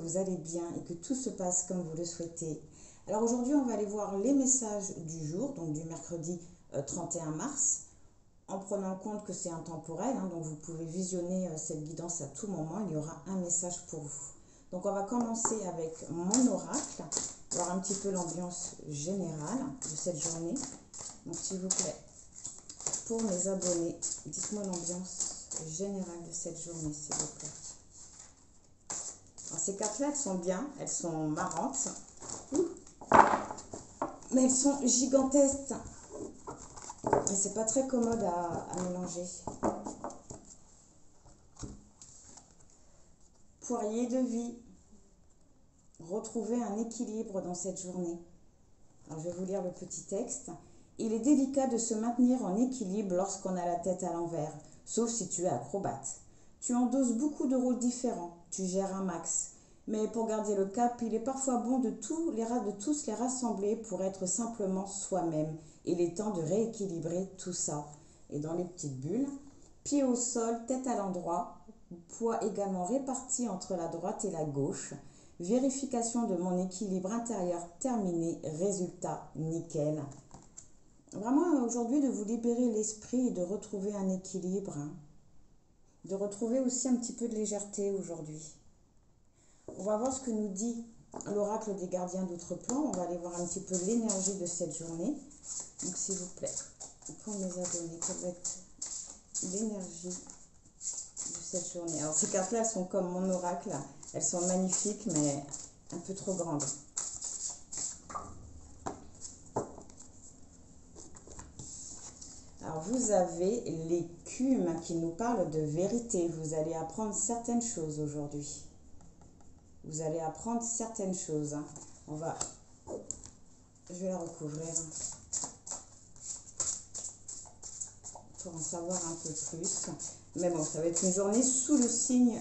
vous allez bien et que tout se passe comme vous le souhaitez. Alors aujourd'hui, on va aller voir les messages du jour, donc du mercredi 31 mars, en prenant en compte que c'est intemporel, donc vous pouvez visionner cette guidance à tout moment, il y aura un message pour vous. Donc on va commencer avec mon oracle, voir un petit peu l'ambiance générale de cette journée. Donc s'il vous plaît, pour mes abonnés, dites-moi l'ambiance générale de cette journée, s'il vous plaît. Alors, ces cartes-là, elles sont bien, elles sont marrantes, mais elles sont gigantesques. Et c'est pas très commode à mélanger. Poirier de vie. Retrouver un équilibre dans cette journée. Alors, je vais vous lire le petit texte. Il est délicat de se maintenir en équilibre lorsqu'on a la tête à l'envers, sauf si tu es acrobate. Tu endosses beaucoup de rôles différents, tu gères un max. Mais pour garder le cap, il est parfois bon de tous les rassembler pour être simplement soi-même. Il est temps de rééquilibrer tout ça. Et dans les petites bulles, pied au sol, tête à l'endroit, poids également réparti entre la droite et la gauche. Vérification de mon équilibre intérieur terminé, résultat nickel. Vraiment aujourd'hui de vous libérer l'esprit et de retrouver un équilibre. De retrouver aussi un petit peu de légèreté aujourd'hui. On va voir ce que nous dit l'oracle des gardiens d'outre-plan. On va aller voir un petit peu l'énergie de cette journée. Donc s'il vous plaît, pour mes abonnés, quelle va être l'énergie de cette journée. Alors ces cartes-là, elles sont comme mon oracle. Elles sont magnifiques, mais un peu trop grandes. Alors vous avez l'écume qui nous parle de vérité. Vous allez apprendre certaines choses aujourd'hui. Vous allez apprendre certaines choses. Je vais la recouvrir pour en savoir un peu plus. Mais bon, ça va être une journée sous le signe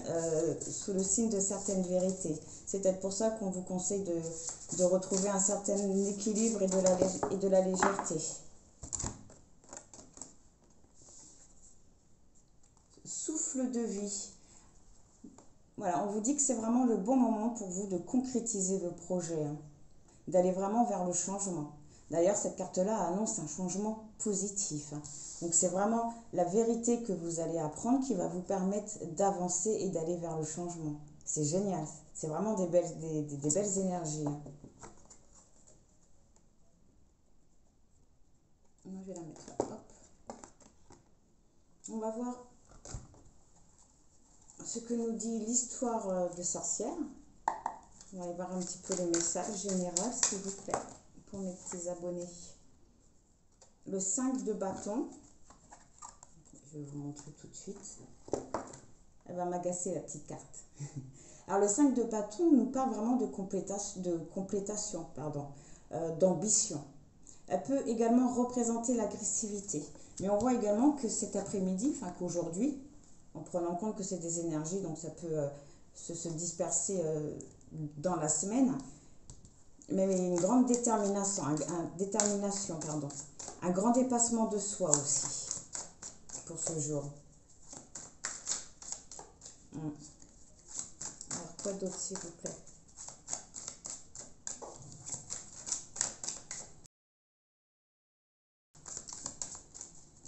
de certaines vérités. C'est peut-être pour ça qu'on vous conseille de retrouver un certain équilibre et de la légèreté. Souffle de vie. Voilà, on vous dit que c'est vraiment le bon moment pour vous de concrétiser vos projets, d'aller vraiment vers le changement. D'ailleurs, cette carte-là annonce un changement positif. Donc, c'est vraiment la vérité que vous allez apprendre qui va vous permettre d'avancer et d'aller vers le changement. C'est génial. C'est vraiment des belles énergies. Moi, je vais la mettre là. Hop. On va voir ce que nous dit l'histoire de sorcière. On va aller voir un petit peu les messages généraux, s'il vous plaît, pour mes petits abonnés. Le 5 de bâton. Je vais vous montrer tout de suite. Elle va m'agacer, la petite carte. Alors, le 5 de bâton nous parle vraiment de complétation, d'ambition. Elle peut également représenter l'agressivité. Mais on voit également que cet après-midi, qu'aujourd'hui, en prenant en compte que c'est des énergies, donc ça peut se disperser dans la semaine, mais une grande détermination, un grand dépassement de soi aussi pour ce jour. Alors quoi d'autre, s'il vous plaît?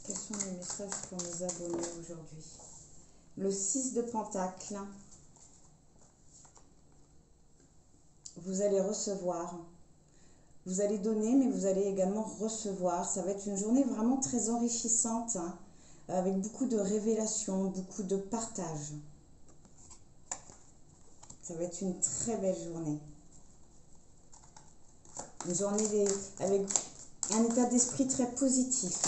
Quels sont les messages pour mes abonnés aujourd'hui? Le 6 de pentacle. Vous allez recevoir. Vous allez donner, mais vous allez également recevoir. Ça va être une journée vraiment très enrichissante, avec beaucoup de révélations, beaucoup de partage. Ça va être une très belle journée. Une journée avec un état d'esprit très positif.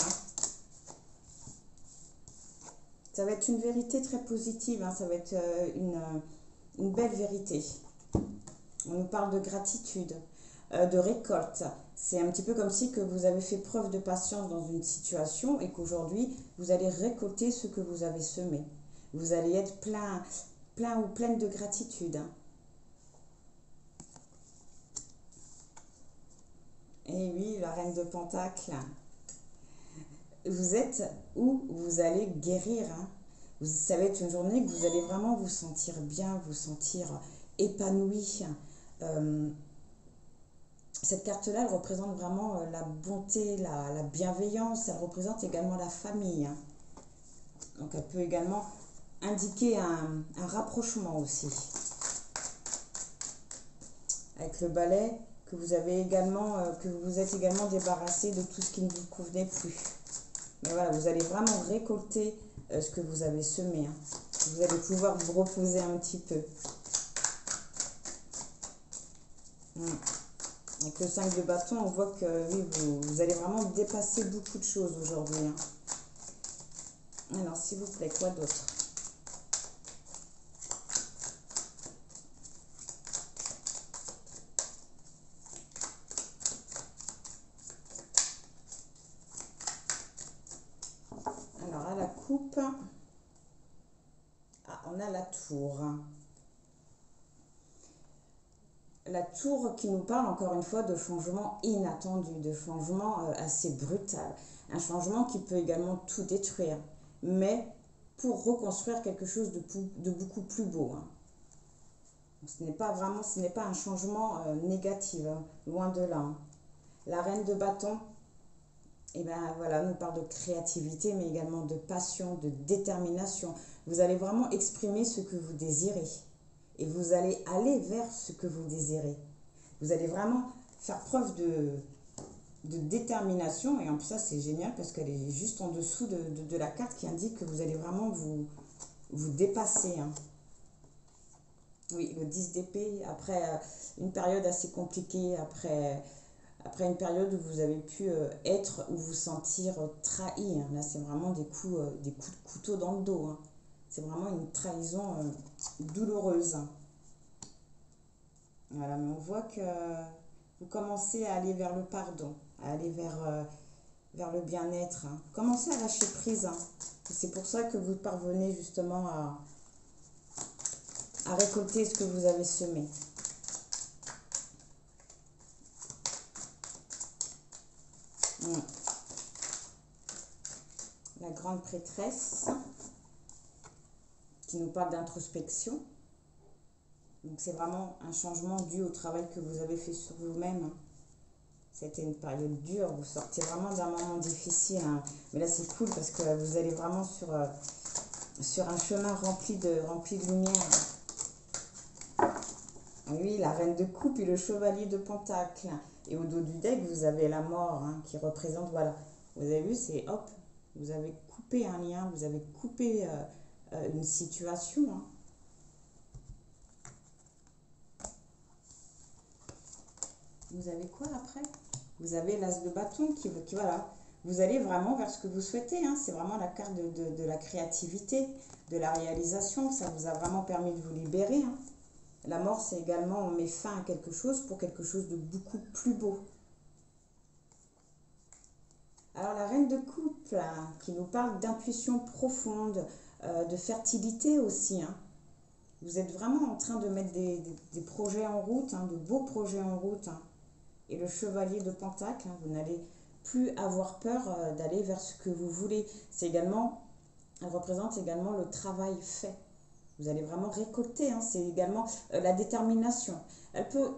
Ça va être une vérité très positive. Ça va être une belle vérité. On nous parle de gratitude, de récolte. C'est un petit peu comme si que vous avez fait preuve de patience dans une situation et qu'aujourd'hui, vous allez récolter ce que vous avez semé. Vous allez être plein ou pleine de gratitude. Et oui, la reine de pentacle. Vous êtes où vous allez guérir. Ça va être une journée que vous allez vraiment vous sentir bien, vous sentir épanoui. Euh, cette carte-là, elle représente vraiment la bonté, la bienveillance. Elle représente également la famille. Donc elle peut également indiquer un rapprochement aussi. Avec le balai, que vous avez également, que vous vous êtes également débarrassé de tout ce qui ne vous convenait plus. Mais voilà, vous allez vraiment récolter ce que vous avez semé. Hein. Vous allez pouvoir vous reposer un petit peu. Avec le 5 de bâton, on voit que oui, vous allez vraiment dépasser beaucoup de choses aujourd'hui. Hein. Alors, s'il vous plaît, quoi d'autre? Alors, à la coupe, on a la tour. La tour qui nous parle encore une fois de changement inattendu, de changement assez brutal. Un changement qui peut également tout détruire, mais pour reconstruire quelque chose de beaucoup plus beau. Hein. Ce n'est pas un changement négatif, hein, loin de là. Hein. La reine de bâton, et ben voilà, nous parle de créativité, mais également de passion, de détermination. Vous allez vraiment exprimer ce que vous désirez. Et vous allez aller vers ce que vous désirez. Vous allez vraiment faire preuve de détermination. Et en plus, ça, c'est génial parce qu'elle est juste en dessous de la carte qui indique que vous allez vraiment vous dépasser. Hein. Oui, le 10 d'épée, après une période assez compliquée, après une période où vous avez pu être ou vous sentir trahi. Hein. Là, c'est vraiment des coups de couteau dans le dos. Hein. C'est vraiment une trahison douloureuse. Voilà, mais on voit que vous commencez à aller vers le pardon, à aller vers le bien-être. Hein. Commencez à lâcher prise. Hein. C'est pour ça que vous parvenez justement à récolter ce que vous avez semé. La grande prêtresse qui nous parle d'introspection. Donc c'est vraiment un changement dû au travail que vous avez fait sur vous-même. Hein. C'était une période dure, vous sortez vraiment d'un moment difficile. Hein. Mais là c'est cool parce que vous allez vraiment sur un chemin rempli de lumière. Oui, la reine de coupe et le chevalier de pentacle. Et au dos du deck, vous avez la mort hein, qui représente, voilà. Vous avez vu, c'est hop, vous avez coupé un lien, vous avez coupé une situation. Hein. Vous avez quoi après? Vous avez l'as de bâton qui voilà. Vous allez vraiment vers ce que vous souhaitez. Hein. C'est vraiment la carte de la créativité, de la réalisation. Ça vous a vraiment permis de vous libérer. Hein. La mort, c'est également on met fin à quelque chose pour quelque chose de beaucoup plus beau. Alors la reine de coupe, hein, qui nous parle d'intuition profonde, de fertilité aussi. Hein. Vous êtes vraiment en train de mettre des projets en route, hein, de beaux projets en route. Hein. Et le chevalier de pentacle, hein, vous n'allez plus avoir peur d'aller vers ce que vous voulez. Elle représente également le travail fait. Vous allez vraiment récolter, hein, c'est également la détermination. Elle peut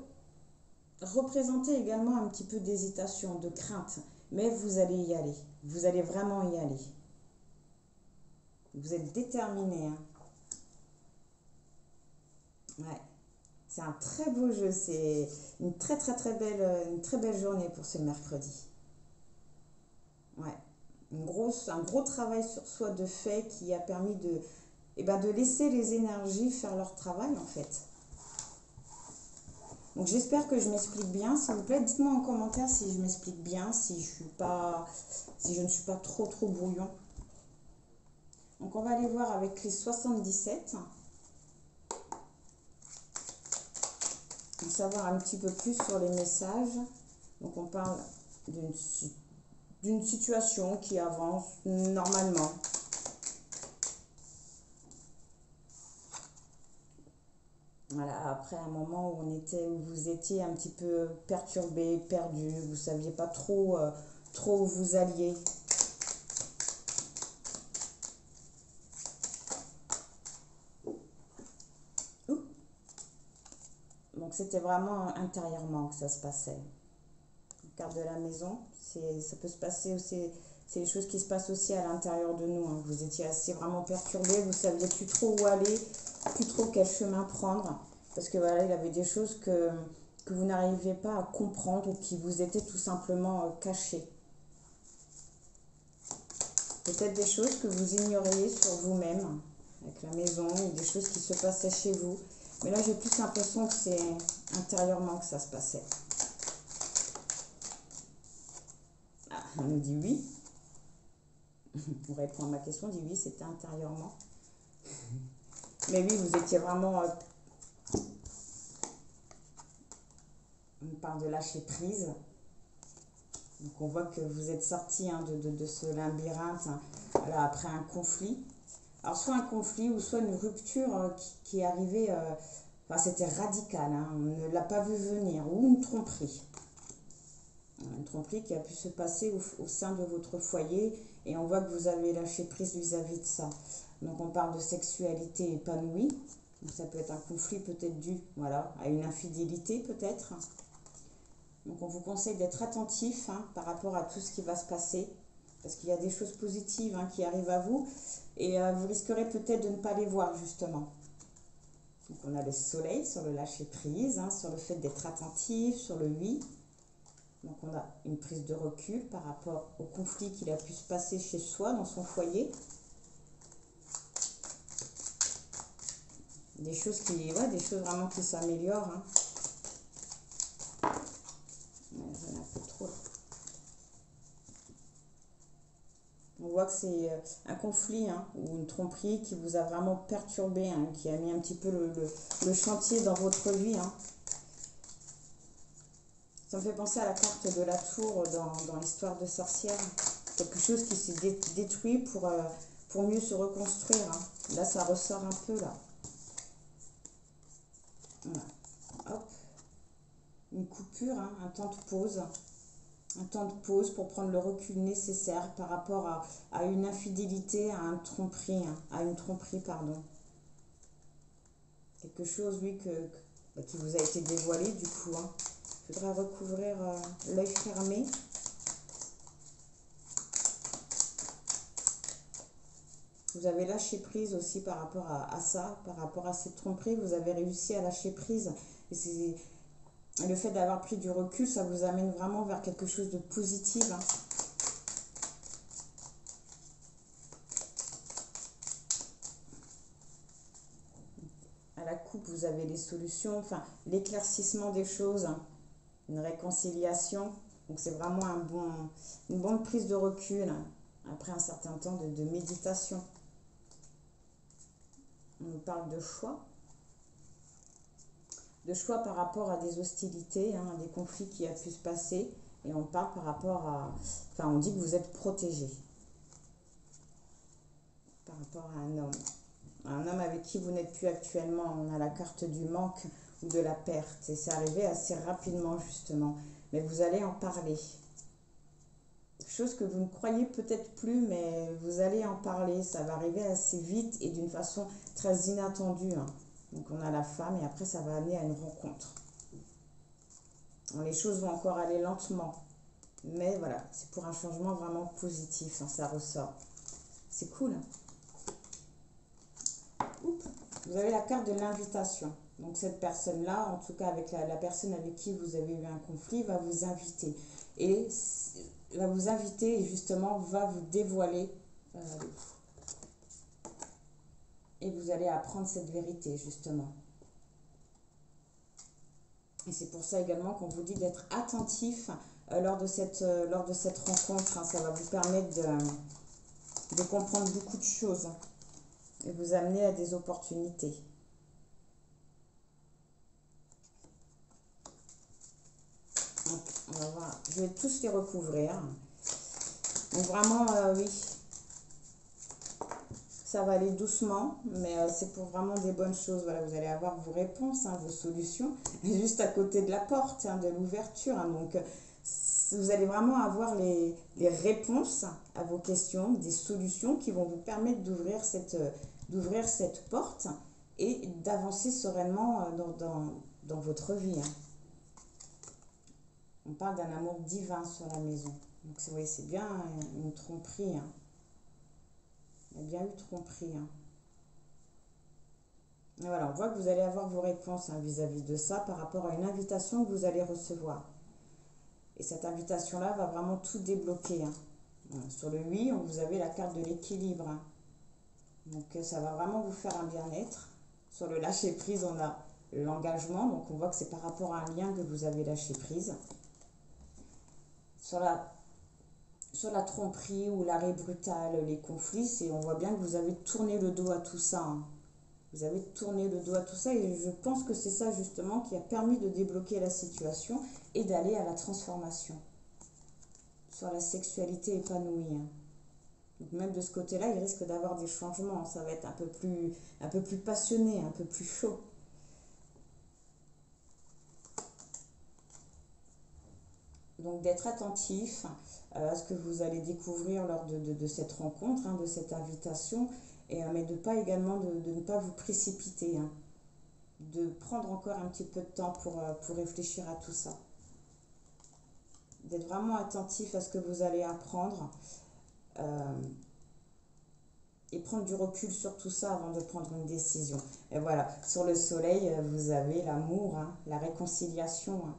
représenter également un petit peu d'hésitation, de crainte, mais vous allez y aller. Vous allez vraiment y aller. Vous êtes déterminé. Hein. Ouais. C'est un très beau jeu, c'est une très belle journée pour ce mercredi. Ouais, un gros travail sur soi de fait qui a permis de laisser les énergies faire leur travail en fait. Donc j'espère que je m'explique bien, s'il vous plaît, dites-moi en commentaire si je m'explique bien, si je ne suis pas trop brouillon. Donc on va aller voir avec les 77. Pour savoir un petit peu plus sur les messages. Donc on parle d'une situation qui avance normalement. Voilà, après un moment où vous étiez un petit peu perturbé, perdu, vous ne saviez pas trop où vous alliez. Donc c'était vraiment intérieurement que ça se passait. La carte de la maison, ça peut se passer aussi, c'est des choses qui se passent aussi à l'intérieur de nous. Hein. Vous étiez assez vraiment perturbé, vous ne saviez plus trop où aller, plus trop quel chemin prendre. Parce que voilà, il y avait des choses que vous n'arriviez pas à comprendre ou qui vous étaient tout simplement cachées. Peut-être des choses que vous ignoriez sur vous-même, avec la maison, ou des choses qui se passaient chez vous. Mais là, j'ai plus l'impression que c'est intérieurement que ça se passait. Ah, on nous dit oui. Pour répondre à ma question, on dit oui, c'était intérieurement. Mais oui, vous étiez vraiment... on parle de lâcher prise. Donc on voit que vous êtes sorti de ce labyrinthe là, après un conflit. Alors soit un conflit ou soit une rupture qui est arrivée, enfin c'était radical, hein, on ne l'a pas vu venir, ou une tromperie. Une tromperie qui a pu se passer au sein de votre foyer et on voit que vous avez lâché prise vis-à-vis de ça. Donc on parle de sexualité épanouie, donc ça peut être un conflit peut-être dû voilà, à une infidélité peut-être. Donc on vous conseille d'être attentif par rapport à tout ce qui va se passer, parce qu'il y a des choses positives qui arrivent à vous, et vous risquerez peut-être de ne pas les voir justement. Donc on a le soleil sur le lâcher prise, sur le fait d'être attentif, sur le oui. Donc on a une prise de recul par rapport au conflit qu'il a pu se passer chez soi, dans son foyer. Des choses des choses vraiment qui s'améliorent. J'en ai un peu trop là. On voit que c'est un conflit ou une tromperie qui vous a vraiment perturbé, qui a mis un petit peu le chantier dans votre vie. Ça me fait penser à la carte de la tour dans l'histoire de sorcière. Quelque chose qui s'est détruit pour mieux se reconstruire. Là, ça ressort un peu là. Voilà. Hop. Une coupure, un temps de pause. Un temps de pause pour prendre le recul nécessaire par rapport à une infidélité, à une tromperie, pardon. Quelque chose, oui, qui vous a été dévoilé du coup. Il faudra recouvrir l'œil fermé. Vous avez lâché prise aussi par rapport à ça, par rapport à cette tromperie. Vous avez réussi à lâcher prise. Et le fait d'avoir pris du recul, ça vous amène vraiment vers quelque chose de positif. À la coupe, vous avez les solutions, enfin l'éclaircissement des choses, une réconciliation. Donc c'est vraiment une bonne prise de recul après un certain temps de méditation. On nous parle de choix. De choix par rapport à des hostilités, à des conflits qui a pu se passer. Et on parle par rapport à... Enfin, on dit que vous êtes protégé. Par rapport à un homme. Un homme avec qui vous n'êtes plus actuellement. On a la carte du manque ou de la perte. Et c'est arrivé assez rapidement, justement. Mais vous allez en parler. Chose que vous ne croyez peut-être plus, mais vous allez en parler. Ça va arriver assez vite et d'une façon très inattendue. Donc on a la femme et après ça va amener à une rencontre. Les choses vont encore aller lentement. Mais voilà, c'est pour un changement vraiment positif, ça ressort. C'est cool. Oups. Vous avez la carte de l'invitation. Donc cette personne-là, en tout cas avec la personne avec qui vous avez eu un conflit, va vous inviter. Et justement va vous dévoiler. Et vous allez apprendre cette vérité, justement. Et c'est pour ça également qu'on vous dit d'être attentif lors de cette rencontre. Ça va vous permettre de comprendre beaucoup de choses et vous amener à des opportunités. Donc, on va voir. Je vais tous les recouvrir. Donc vraiment, oui. Ça va aller doucement, mais c'est pour vraiment des bonnes choses. Voilà, vous allez avoir vos réponses, vos solutions, juste à côté de la porte, de l'ouverture. Donc, vous allez vraiment avoir les réponses à vos questions, des solutions qui vont vous permettre d'ouvrir cette porte et d'avancer sereinement dans votre vie. Hein. On parle d'un amour divin sur la maison. Donc, vous voyez, c'est bien une tromperie. Hein. Il y a bien eu tromperie. Hein. Et voilà, on voit que vous allez avoir vos réponses vis-à-vis de ça par rapport à une invitation que vous allez recevoir. Et cette invitation-là va vraiment tout débloquer. Hein. Sur le oui, vous avez la carte de l'équilibre. Hein. Donc ça va vraiment vous faire un bien-être. Sur le lâcher prise, on a l'engagement. Donc on voit que c'est par rapport à un lien que vous avez lâché prise. Sur la tromperie ou l'arrêt brutal, les conflits, on voit bien que vous avez tourné le dos à tout ça. Hein. Vous avez tourné le dos à tout ça et je pense que c'est ça justement qui a permis de débloquer la situation et d'aller à la transformation. Sur la sexualité épanouie. Hein. Donc même de ce côté-là, il risque d'avoir des changements. Ça va être un peu plus passionné, un peu plus chaud. Donc d'être attentif à ce que vous allez découvrir lors de cette rencontre, hein, de cette invitation, mais de pas également de ne pas vous précipiter, hein, de prendre encore un petit peu de temps pour réfléchir à tout ça. D'être vraiment attentif à ce que vous allez apprendre et prendre du recul sur tout ça avant de prendre une décision. Et voilà, sur le soleil, vous avez l'amour, hein, la réconciliation. Hein.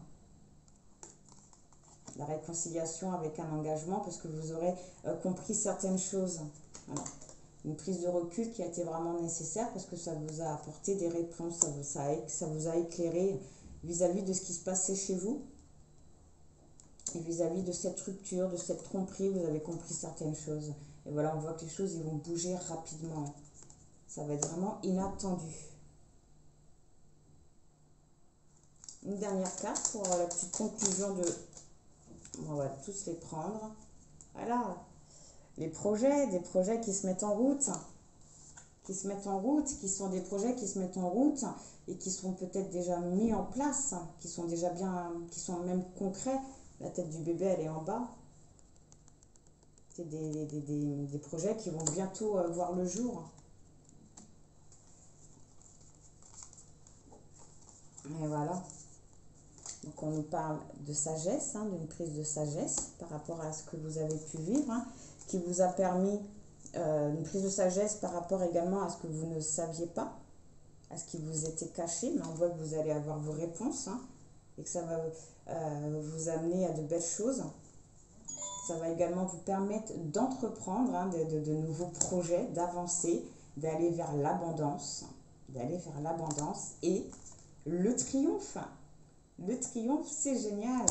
La réconciliation avec un engagement parce que vous aurez compris certaines choses. Voilà. Une prise de recul qui a été vraiment nécessaire parce que ça vous a apporté des réponses, ça vous a éclairé vis-à-vis de ce qui se passait chez vous. Et vis-à-vis de cette rupture, de cette tromperie, vous avez compris certaines choses. Et voilà, on voit que les choses ils vont bouger rapidement. Ça va être vraiment inattendu. Une dernière carte pour la petite conclusion de... On va tous les prendre. Voilà. Les projets, des projets qui se mettent en route. Qui sont des projets qui se mettent en route et qui sont peut-être déjà mis en place, qui sont déjà bien, qui sont même concrets. La tête du bébé, elle est en bas. C'est des projets qui vont bientôt voir le jour. Et voilà. Donc on nous parle de sagesse, hein, d'une prise de sagesse par rapport à ce que vous avez pu vivre, hein, qui vous a permis une prise de sagesse par rapport également à ce que vous ne saviez pas, à ce qui vous était caché, mais on voit que vous allez avoir vos réponses, hein, et que ça va vous amener à de belles choses. Ça va également vous permettre d'entreprendre, hein, de nouveaux projets, d'avancer, d'aller vers l'abondance et le triomphe. Le triomphe, c'est génial.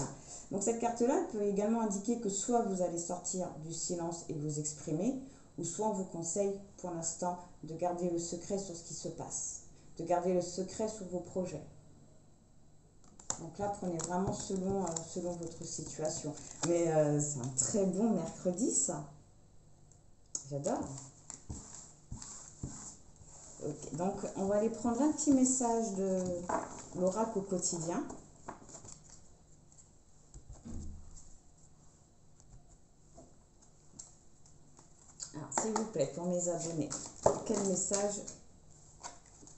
Donc cette carte-là peut également indiquer que soit vous allez sortir du silence et vous exprimer, ou soit on vous conseille pour l'instant de garder le secret sur ce qui se passe, de garder le secret sur vos projets. Donc là, prenez vraiment selon votre situation. Mais c'est un très bon mercredi, ça. J'adore. Okay. Donc, on va aller prendre un petit message de l'oracle au quotidien. Alors, s'il vous plaît, pour mes abonnés, quel message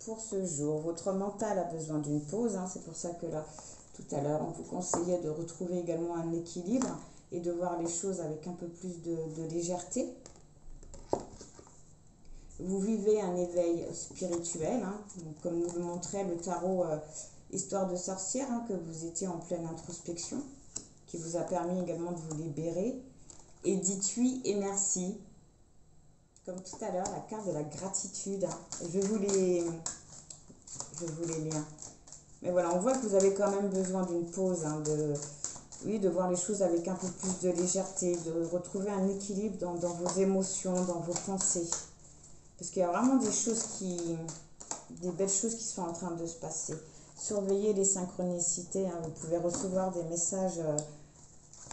pour ce jour? Votre mental a besoin d'une pause, hein, c'est pour ça que là, tout à l'heure, on vous conseillait de retrouver également un équilibre et de voir les choses avec un peu plus de légèreté. Vous vivez un éveil spirituel, hein, donc comme nous le montrait le tarot Histoire de sorcière, hein, que vous étiez en pleine introspection, qui vous a permis également de vous libérer. Et dites oui et merci. Comme tout à l'heure, la carte de la gratitude. Je vous les lis. Mais voilà, on voit que vous avez quand même besoin d'une pause, hein, de voir les choses avec un peu plus de légèreté, de retrouver un équilibre dans vos émotions, dans vos pensées. Parce qu'il y a vraiment des belles choses qui sont en train de se passer. Surveillez les synchronicités, hein, vous pouvez recevoir des messages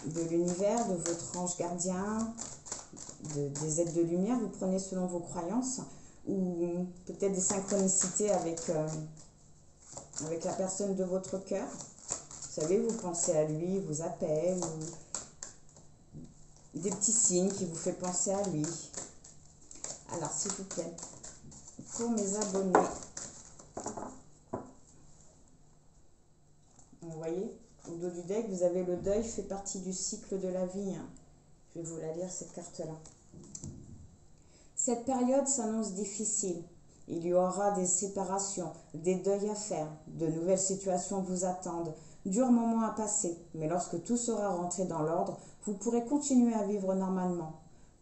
de l'univers, de votre ange gardien, des aides de lumière, vous prenez selon vos croyances, ou peut-être des synchronicités avec la personne de votre cœur. Vous savez, vous pensez à lui, il vous appelle, ou des petits signes qui vous font penser à lui. Alors, s'il vous plaît, pour mes abonnés, voyez, au dos du deck, vous avez le deuil fait partie du cycle de la vie. Je vais vous la lire, cette carte-là. Cette période s'annonce difficile. Il y aura des séparations, des deuils à faire, de nouvelles situations vous attendent, durs moments à passer, mais lorsque tout sera rentré dans l'ordre, vous pourrez continuer à vivre normalement.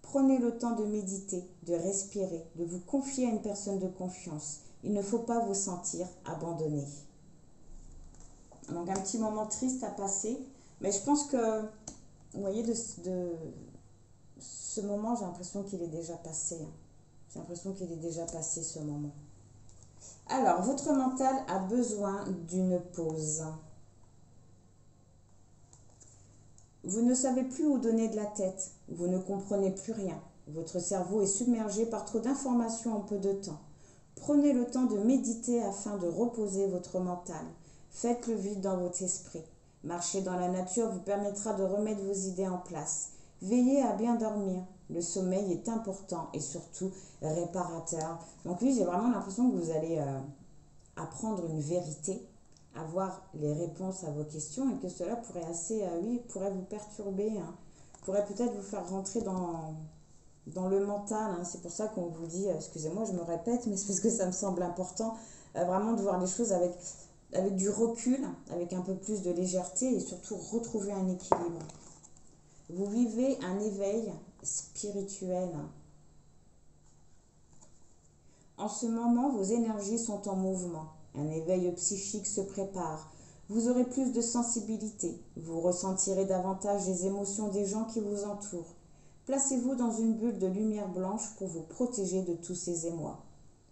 Prenez le temps de méditer, de respirer, de vous confier à une personne de confiance. Il ne faut pas vous sentir abandonné. Donc un petit moment triste à passer, mais je pense que, vous voyez, de ce moment, j'ai l'impression qu'il est déjà passé. J'ai l'impression qu'il est déjà passé ce moment. Alors, votre mental a besoin d'une pause. Vous ne savez plus où donner de la tête. Vous ne comprenez plus rien. Votre cerveau est submergé par trop d'informations en peu de temps. Prenez le temps de méditer afin de reposer votre mental. Faites le vide dans votre esprit. Marcher dans la nature vous permettra de remettre vos idées en place. Veillez à bien dormir. Le sommeil est important et surtout réparateur. Donc oui, j'ai vraiment l'impression que vous allez apprendre une vérité, avoir les réponses à vos questions et que cela pourrait pourrait vous perturber, pourrait peut-être vous faire rentrer dans le mental. C'est pour ça qu'on vous dit, excusez-moi, je me répète, mais c'est parce que ça me semble important, vraiment de voir les choses avec du recul, avec un peu plus de légèreté et surtout retrouver un équilibre. Vous vivez un éveil spirituel. En ce moment, vos énergies sont en mouvement. Un éveil psychique se prépare. Vous aurez plus de sensibilité. Vous ressentirez davantage les émotions des gens qui vous entourent. Placez-vous dans une bulle de lumière blanche pour vous protéger de tous ces émois.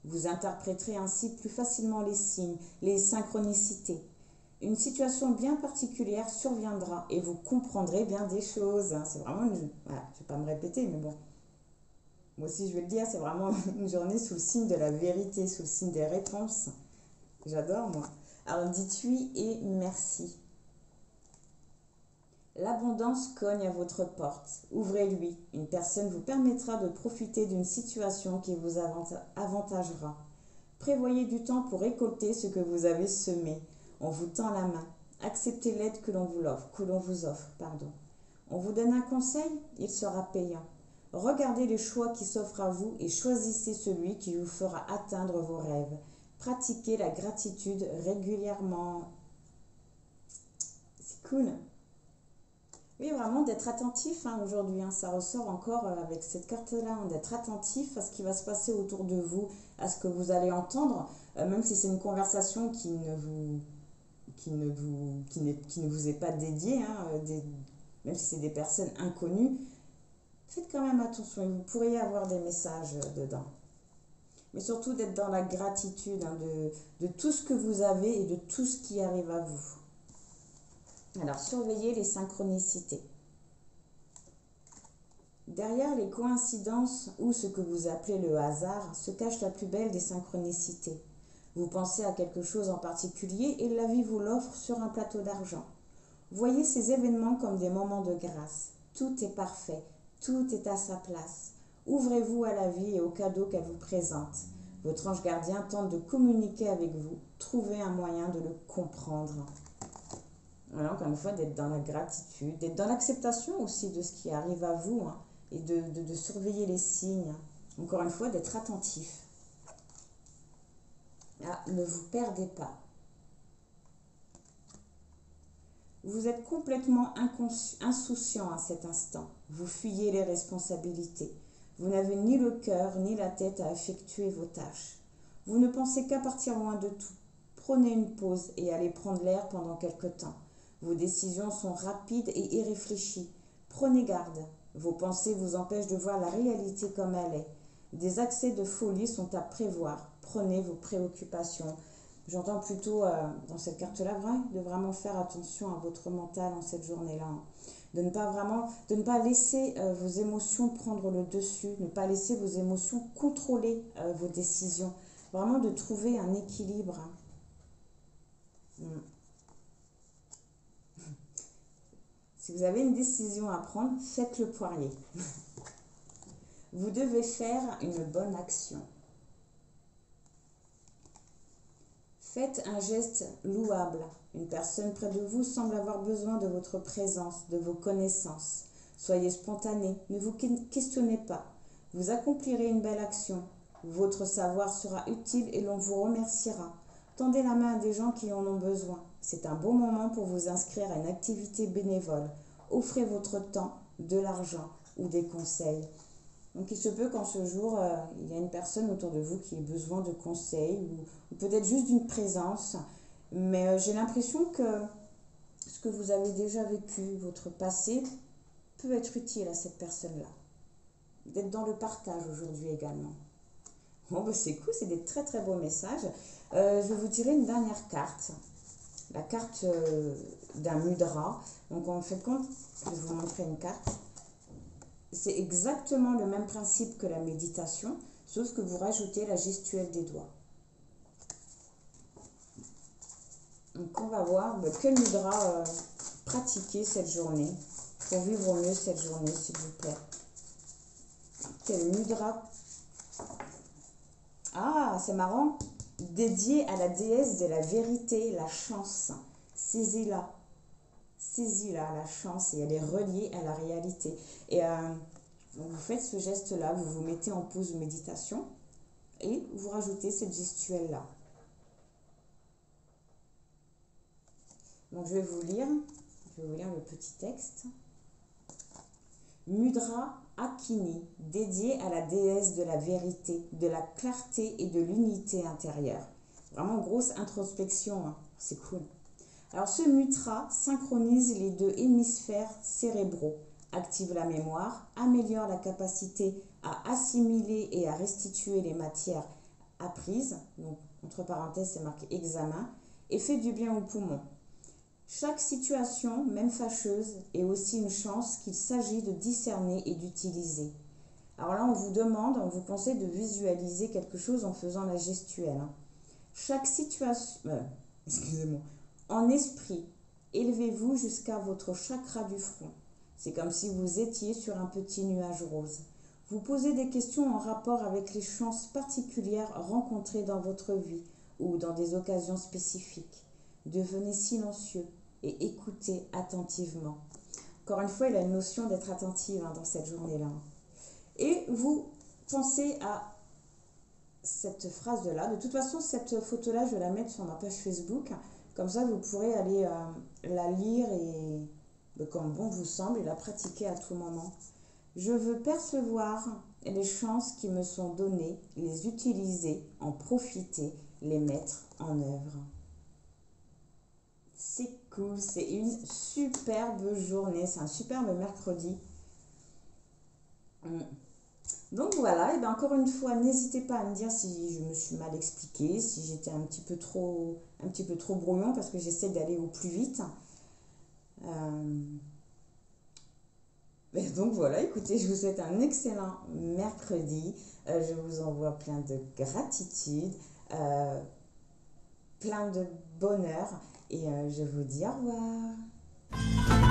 Vous interpréterez ainsi plus facilement les signes, les synchronicités. Une situation bien particulière surviendra et vous comprendrez bien des choses. C'est vraiment une... Voilà, je ne vais pas me répéter, mais bon. Moi aussi, je vais le dire, c'est vraiment une journée sous le signe de la vérité, sous le signe des réponses. J'adore, moi. Alors, dites oui et merci. L'abondance cogne à votre porte. Ouvrez-lui. Une personne vous permettra de profiter d'une situation qui vous avantagera. Prévoyez du temps pour récolter ce que vous avez semé. On vous tend la main. Acceptez l'aide que l'on vous offre. On vous donne un conseil, il sera payant. Regardez les choix qui s'offrent à vous et choisissez celui qui vous fera atteindre vos rêves. Pratiquez la gratitude régulièrement. C'est cool. Oui, vraiment d'être attentif aujourd'hui. Ça ressort encore avec cette carte-là, d'être attentif à ce qui va se passer autour de vous, à ce que vous allez entendre, même si c'est une conversation qui ne vous est pas dédiée, même si c'est des personnes inconnues. Faites quand même attention, vous pourriez avoir des messages dedans. Mais surtout d'être dans la gratitude de tout ce que vous avez et de tout ce qui arrive à vous. Alors, surveillez les synchronicités. Derrière les coïncidences ou ce que vous appelez le hasard se cache la plus belle des synchronicités. Vous pensez à quelque chose en particulier et la vie vous l'offre sur un plateau d'argent. Voyez ces événements comme des moments de grâce. Tout est parfait, tout est à sa place. Ouvrez-vous à la vie et aux cadeaux qu'elle vous présente. Votre ange gardien tente de communiquer avec vous. Trouvez un moyen de le comprendre. Voilà, encore une fois, d'être dans la gratitude, d'être dans l'acceptation aussi de ce qui arrive à vous, et de surveiller les signes. Encore une fois, d'être attentif. Ne vous perdez pas. Vous êtes complètement insouciant à cet instant. Vous fuyez les responsabilités. Vous n'avez ni le cœur ni la tête à effectuer vos tâches. Vous ne pensez qu'à partir loin de tout. Prenez une pause et allez prendre l'air pendant quelque temps. Vos décisions sont rapides et irréfléchies. Prenez garde. Vos pensées vous empêchent de voir la réalité comme elle est. Des accès de folie sont à prévoir. Prenez vos préoccupations. J'entends plutôt dans cette carte-là de vraiment faire attention à votre mental en cette journée-là. De ne pas laisser vos émotions prendre le dessus, ne pas laisser vos émotions contrôler vos décisions. Vraiment de trouver un équilibre. Si vous avez une décision à prendre, faites le poirier. Vous devez faire une bonne action. Faites un geste louable. Une personne près de vous semble avoir besoin de votre présence, de vos connaissances. Soyez spontané, ne vous questionnez pas. Vous accomplirez une belle action. Votre savoir sera utile et l'on vous remerciera. Tendez la main à des gens qui en ont besoin. C'est un bon moment pour vous inscrire à une activité bénévole. Offrez votre temps, de l'argent ou des conseils. Donc il se peut qu'en ce jour, il y a une personne autour de vous qui ait besoin de conseils ou peut-être juste d'une présence. Mais j'ai l'impression que ce que vous avez déjà vécu, votre passé, peut être utile à cette personne-là. D'être dans le partage aujourd'hui également. Bon, bah c'est cool, c'est des très très beaux messages. Je vais vous tirer une dernière carte. La carte d'un mudra. Donc en fait compte, je vais vous montrer une carte. C'est exactement le même principe que la méditation, sauf que vous rajoutez la gestuelle des doigts. Donc on va voir quel mudra pratiquer cette journée, pour vivre au mieux cette journée, s'il vous plaît. Quel mudra? Ah, c'est marrant. Dédié à la déesse de la vérité, la chance. Saisis-la. Saisis-la, la chance, et elle est reliée à la réalité. Et vous faites ce geste-là, vous vous mettez en pause méditation et vous rajoutez cette gestuelle-là. Donc je vais vous lire le petit texte. Mudra Akini, dédié à la déesse de la vérité, de la clarté et de l'unité intérieure. Vraiment grosse introspection, hein. C'est cool. Alors ce mudra synchronise les deux hémisphères cérébraux, active la mémoire, améliore la capacité à assimiler et à restituer les matières apprises, donc entre parenthèses c'est marqué examen, et fait du bien aux poumons. Chaque situation, même fâcheuse, est aussi une chance qu'il s'agit de discerner et d'utiliser. Alors là, on vous conseille de visualiser quelque chose en faisant la gestuelle. Chaque situation, excusez-moi, en esprit, élevez-vous jusqu'à votre chakra du front. C'est comme si vous étiez sur un petit nuage rose. Vous posez des questions en rapport avec les chances particulières rencontrées dans votre vie ou dans des occasions spécifiques. Devenez silencieux et écoutez attentivement. Encore une fois, il a une notion d'être attentive dans cette journée-là. Et vous pensez à cette phrase-là. De toute façon, cette photo-là, je vais la mettre sur ma page Facebook. Comme ça, vous pourrez aller la lire et, comme bon vous semble, et la pratiquer à tout moment. Je veux percevoir les chances qui me sont données, les utiliser, en profiter, les mettre en œuvre. C'est cool, c'est une superbe journée, c'est un superbe mercredi. Donc voilà, et bien encore une fois, n'hésitez pas à me dire si je me suis mal expliquée, si j'étais un petit peu trop brouillon, parce que j'essaie d'aller au plus vite. Donc voilà, écoutez, je vous souhaite un excellent mercredi. Je vous envoie plein de gratitude, plein de bonheur, et je vous dis au revoir.